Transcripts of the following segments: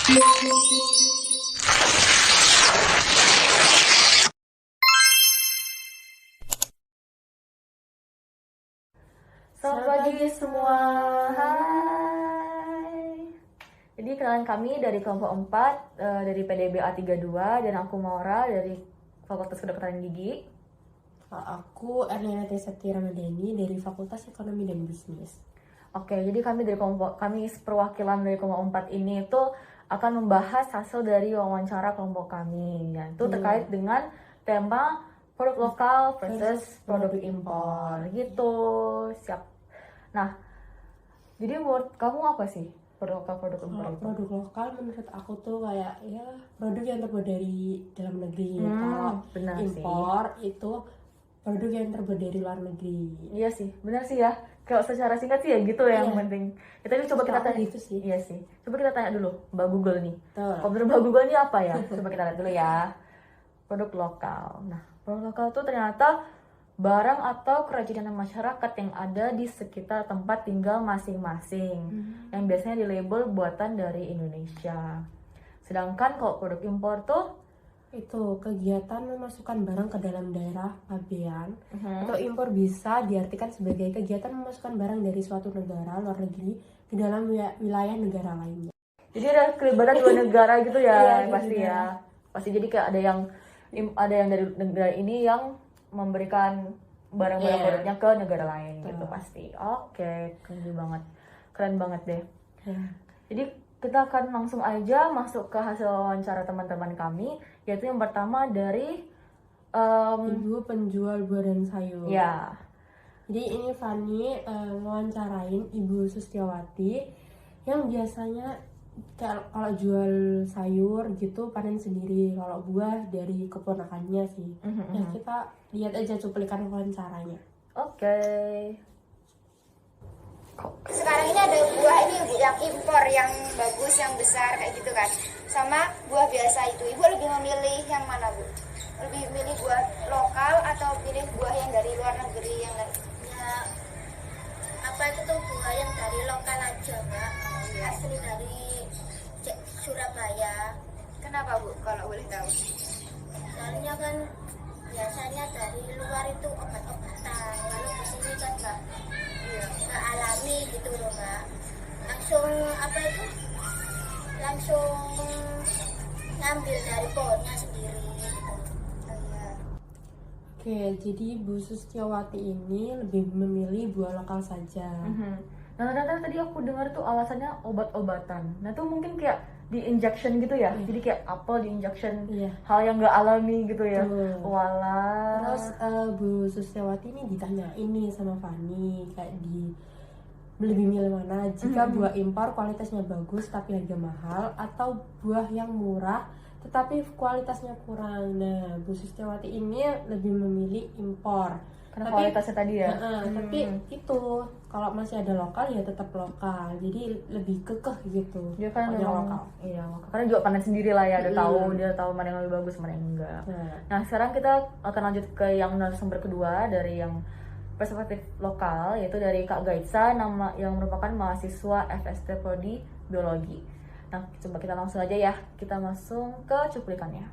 Selamat pagi semua. Hai. Jadi kenalan kami dari kelompok 4 dari PDB A32 dan aku Maura dari Fakultas Kedokteran Gigi. Aku Erlina Tesati Ramadhani dari Fakultas Ekonomi dan Bisnis. Oke, jadi kami perwakilan dari kelompok 4 ini itu akan membahas hasil dari wawancara kelompok kami, yaitu terkait dengan tema produk lokal versus produk impor gitu. Siap. Nah, jadi menurut kamu apa sih produk lokal produk impor itu? Produk lokal menurut aku tuh kayak ya produk yang terbuat dari dalam negeri. Kalau benar impor itu produk yang terbuat dari luar negeri. Iya sih, benar sih ya. Kalau secara singkat sih ya gitu ya yang penting. Coba kita tanya gitu sih. Iya sih. Coba kita tanya dulu Mbak Google nih. Betul. Kalau menurut Mbak Google ini apa ya? Coba kita lihat dulu ya. Produk lokal. Nah, produk lokal itu ternyata barang atau kerajinan masyarakat yang ada di sekitar tempat tinggal masing-masing. Yang biasanya dilabel buatan dari Indonesia. Sedangkan kalau produk impor tuh itu kegiatan memasukkan barang ke dalam daerah pabean atau impor bisa diartikan sebagai kegiatan memasukkan barang dari suatu negara luar negeri ke dalam wilayah negara lainnya. Jadi ada kelibatan dua negara gitu ya, pasti negara. ya. Pasti jadi kayak ada yang dari negara ini yang memberikan barang-barang produknya ke negara lain gitu pasti. Oke, keren banget deh. Jadi kita akan langsung aja masuk ke hasil wawancara teman-teman kami, yaitu yang pertama dari Ibu penjual buah dan sayur. ya. Jadi ini Fani wawancarain Ibu Sustiawati yang biasanya kalau jual sayur gitu panen sendiri, kalau buah dari keponakannya sih. Ya kita lihat aja cuplikan wawancaranya. Oke. Sekarang ini ada buah ini Bu yang impor yang bagus, yang besar kayak gitu kan. Sama buah biasa itu. Ibu lebih memilih yang mana, Bu? Lebih milih buah lokal atau pilih buah yang dari luar negeri yang Ya, apa itu tuh buah yang dari lokal aja, Mbak. Asli dari Surabaya. Kenapa, Bu, kalau boleh tahu? Soalnya kan biasanya dari luar itu obat-obatan, lalu di sini kan nggak alami gitu loh, Mbak. Langsung apa itu? Langsung ngambil dari pohonnya sendiri. Gitu. Oke, jadi Bu Sustiawati ini lebih memilih buah lokal saja. Nah, ternyata tadi aku dengar tuh alasannya obat-obatan. Nah, tuh mungkin kayak di injection gitu ya. Jadi kayak apel di injection, hal yang nggak alami gitu ya. Walah. Terus Bu Sustiawati ini ditanya ini sama Fani kayak lebih milih mana jika buah impor kualitasnya bagus tapi harga mahal, atau buah yang murah tetapi kualitasnya kurang. Nah, Bu Sustiawati ini lebih memilih impor Karena kualitasnya tadi ya. tapi itu kalau masih ada lokal ya tetap lokal, jadi lebih kekeh gitu. Dia kan pokoknya memang lokal. Iya, karena juga panen sendiri lah ya, dia tahu mana yang lebih bagus, mana yang enggak. Nah, sekarang kita akan lanjut ke yang narasumber kedua dari yang perspektif lokal, yaitu dari Kak Gaitsa yang merupakan mahasiswa FST Prodi Biologi. Nah, coba kita langsung aja ya, kita masuk ke cuplikannya.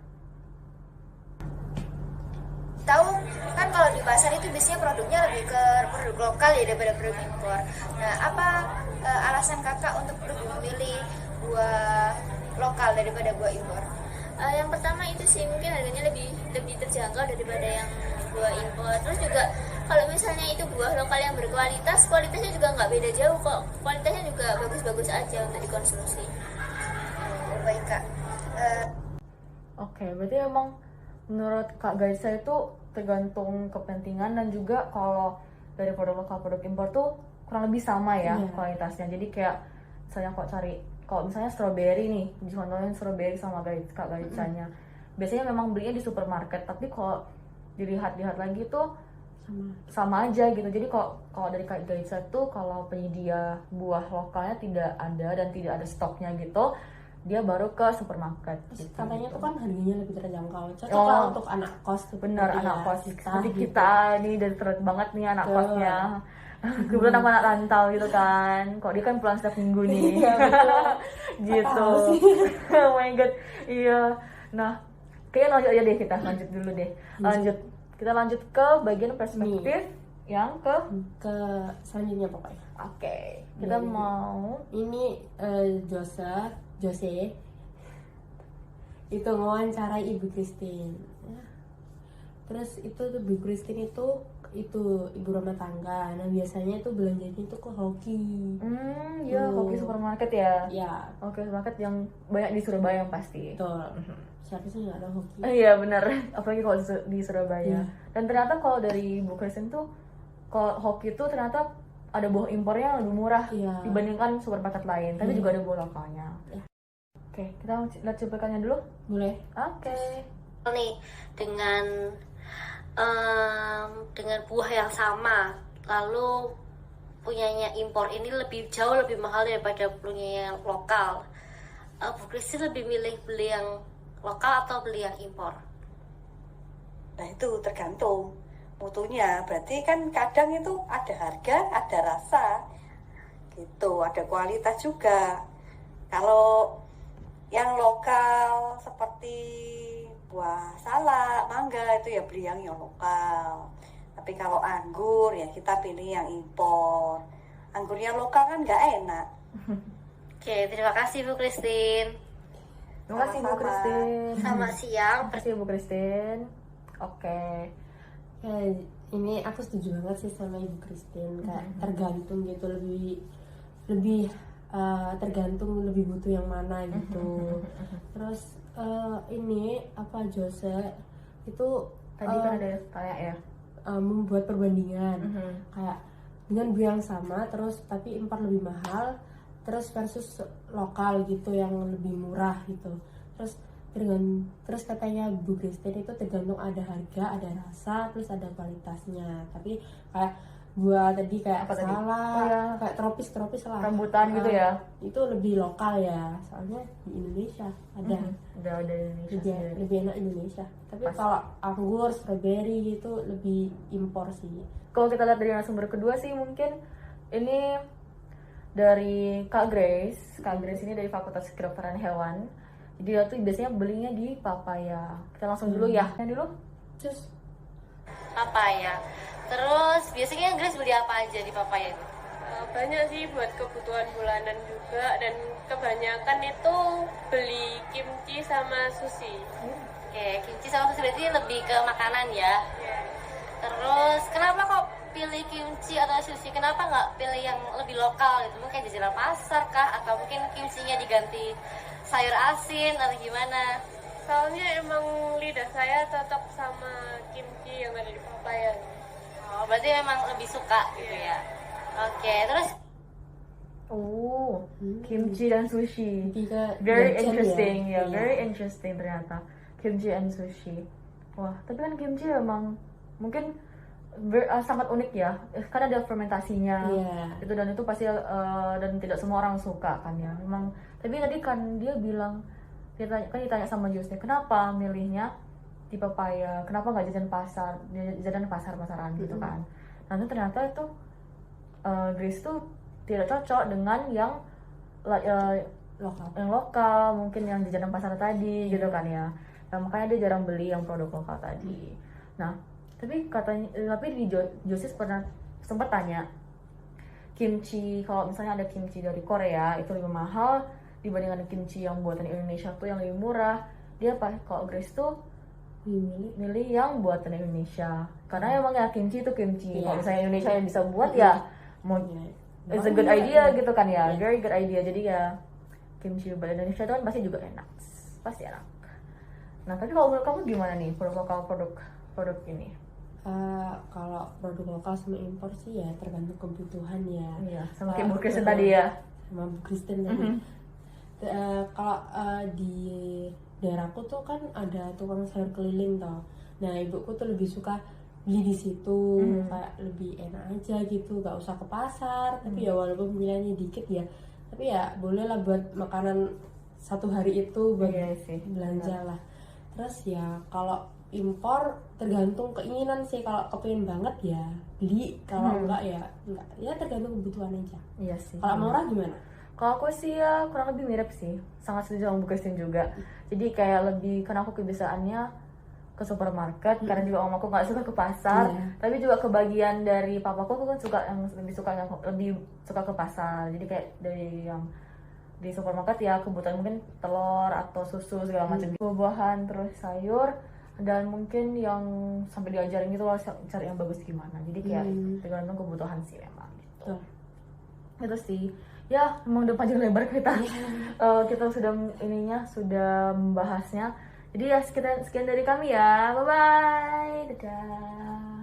Tahu kan kalau di pasar itu biasanya produknya lebih ke produk lokal ya daripada produk impor. Nah, apa alasan kakak untuk lebih memilih buah lokal daripada buah impor? Yang pertama itu sih mungkin harganya lebih terjangkau daripada yang buah impor. Terus juga kalau misalnya itu buah lokal yang berkualitas, kualitasnya juga nggak beda jauh kok. Kualitasnya juga bagus-bagus aja untuk dikonsumsi. Baik, Kak. Oke, berarti emang menurut Kak Gaisa itu tergantung kepentingan, dan juga kalau dari produk lokal produk impor tuh kurang lebih sama ya kualitasnya. Jadi kayak misalnya kalau misalnya strawberry nih, dicontohin strawberry sama Kak Gaisanya, biasanya memang belinya di supermarket, tapi kalau dilihat lagi tuh sama aja gitu. Jadi kalau dari Kak Gaisa tuh kalau penyedia buah lokalnya tidak ada dan tidak ada stoknya gitu, dia baru ke supermarket gitu. Katanya tuh kan harganya lebih terjangkau, cocok lah untuk anak kos. Bener, anak kos seperti kita nih, dan seret banget nih anak kosnya. kebetulan aku anak rantau gitu kan, kok dia kan pulang setiap minggu nih. Iya, betul. Gitu. Tahu sih. Oh my god, iya. Nah, kayaknya lanjut aja deh, kita lanjut dulu deh. Kita lanjut ke bagian perspektif yang ke selanjutnya pokoknya. oke. Kita Dari- mau Ini Jose itu mewawancarai Ibu Christine. Ya. Terus itu tuh Ibu Christine itu ibu rumah tangga. Nah biasanya itu belanjanya itu ke hoki. ya Hoki supermarket ya. Ya, Hoki supermarket yang banyak di Surabaya yang pasti. betul. Siapa sih nggak ada hoki? Iya benar, apalagi kalau di Surabaya. Iya. Dan ternyata kalau dari Bu Kristen tuh, kalau Hoki itu ternyata ada buah impornya yang lebih murah Iya. dibandingkan supermarket lain, tapi juga ada buah lokalnya. Iya. Oke, kita lihat cuplikannya dulu. Boleh? Oke. Nih dengan buah yang sama, lalu punyanya impor ini jauh lebih mahal daripada punya yang lokal. Bu Kristi lebih milih beli yang lokal atau beli yang impor? Nah itu tergantung mutunya. Berarti kan kadang itu ada harga, ada rasa, gitu, ada kualitas juga. Kalau yang lokal seperti buah salak, mangga itu ya beli yang lokal. Tapi kalau anggur ya kita pilih yang impor. Anggur yang lokal kan nggak enak. Oke, terima kasih Bu Christine. Terima kasih Bu Kristen. Selamat siang. Terima kasih Bu Kristen. Oke. Ya, ini aku setuju banget sih sama Ibu Christine. Kayak tergantung gitu, lebih tergantung lebih butuh yang mana gitu. Terus ini apa Jose itu Tadi kan ada tanya ya. membuat perbandingan kayak dengan bu yang sama terus tapi impor lebih mahal terus versus lokal gitu yang lebih murah gitu. Terus katanya Bu Christine itu tergantung ada harga, ada rasa, terus ada kualitasnya. Tapi kayak buah tadi kayak Apa tadi? salak, Oh, ya. kayak tropis lah. Rambutan gitu ya. Itu lebih lokal ya, soalnya di Indonesia ada. Udah ada Indonesia Lebih, sendiri. lebih enak Indonesia. Tapi Pasti. kalau anggur, strawberry gitu lebih impor sih. Kalau kita lihat dari narasumber kedua sih mungkin ini dari Kak Grace. Kak Grace ini dari Fakultas Kedokteran Hewan. Jadi dia tuh biasanya belinya di Papaya. Kita langsung dulu ya. Yang dulu. Terus Papaya. Terus biasanya Grace beli apa aja di Papaya itu? Banyak sih buat kebutuhan bulanan juga, dan kebanyakan itu beli kimchi sama sushi. Oke, kimchi sama sushi berarti lebih ke makanan ya. Terus kenapa kok pilih kimchi atau sushi? Kenapa nggak pilih yang lebih lokal gitu? Mungkin di jalan pasar kah? Atau mungkin kimchinya diganti sayur asin atau gimana? Soalnya emang lidah saya cocok sama kimchi yang ada di Papaya. Oh, berarti memang lebih suka gitu ya. Oke, terus Oh, kimchi dan sushi. lebih ke Very jajan interesting ya, Iya. very interesting ternyata. Kimchi and sushi. Wah, tapi kan kimchi memang mungkin sangat unik ya. Kan ada fermentasinya. Iya. Itu dan itu pasti dan tidak semua orang suka kan ya. Memang. Tapi tadi kan dia bilang ditanya sama Jusnya, kenapa milihnya di Papaya? Kenapa nggak jajan pasar-pasaran gitu kan? Nah, itu ternyata itu Grace tuh tidak cocok dengan yang lokal, mungkin yang di jalan pasar tadi gitu kan ya. Nah, makanya dia jarang beli yang produk lokal tadi. Nah, tapi di Josis pernah sempat tanya kimchi, kalau misalnya ada kimchi dari Korea itu lebih mahal dibandingkan kimchi yang buatan Indonesia tuh yang lebih murah. Dia kalau Grace tuh milih yang buatan Indonesia karena emang ya kimchi itu kimchi. Kalau misalnya Indonesia yang bisa buat ya it's a good idea gitu kan ya, very good idea. Jadi ya kimchi buatan Indonesia itu kan pasti juga enak, pasti enak. Nah, tapi kalau menurut kamu gimana nih produk lokal, produk ini? Kalau produk lokal sama impor sih ya tergantung kebutuhan ya. Iya, sama kayak Bu Kristen tadi ya. Sama Bu Kristen tadi. Kalau di daerahku tuh kan ada tukang sayur keliling toh. Nah, ibuku tuh lebih suka beli di situ, kayak lebih enak aja gitu, gak usah ke pasar. Tapi ya walaupun pilihannya dikit ya, tapi ya boleh lah buat makanan satu hari itu buat Iya sih, belanja lah. Terus ya kalau impor tergantung keinginan sih. Kalau kepingin banget ya beli, kalau enggak ya enggak, ya tergantung kebutuhan aja. Iya sih. Kalau Maura gimana? Kalau aku sih ya kurang lebih mirip sih, sangat setuju sama Bu Christine juga. Jadi kayak lebih, karena aku kebiasaannya ke supermarket, karena juga om aku nggak suka ke pasar, tapi juga kebagian dari papaku, aku kan suka yang lebih suka ke pasar. Jadi kayak dari yang di supermarket ya kebutuhan mungkin telur atau susu segala macam, buah-buahan terus sayur, dan mungkin yang sampai diajarin gitu loh cari yang bagus gimana. Jadi kayak tergantung kebutuhan sih memang gitu. Itu sih. Ya, memang udah panjang lebar kita. Kita sudah sudah membahasnya. Jadi ya sekian dari kami ya. Bye bye. Dadah.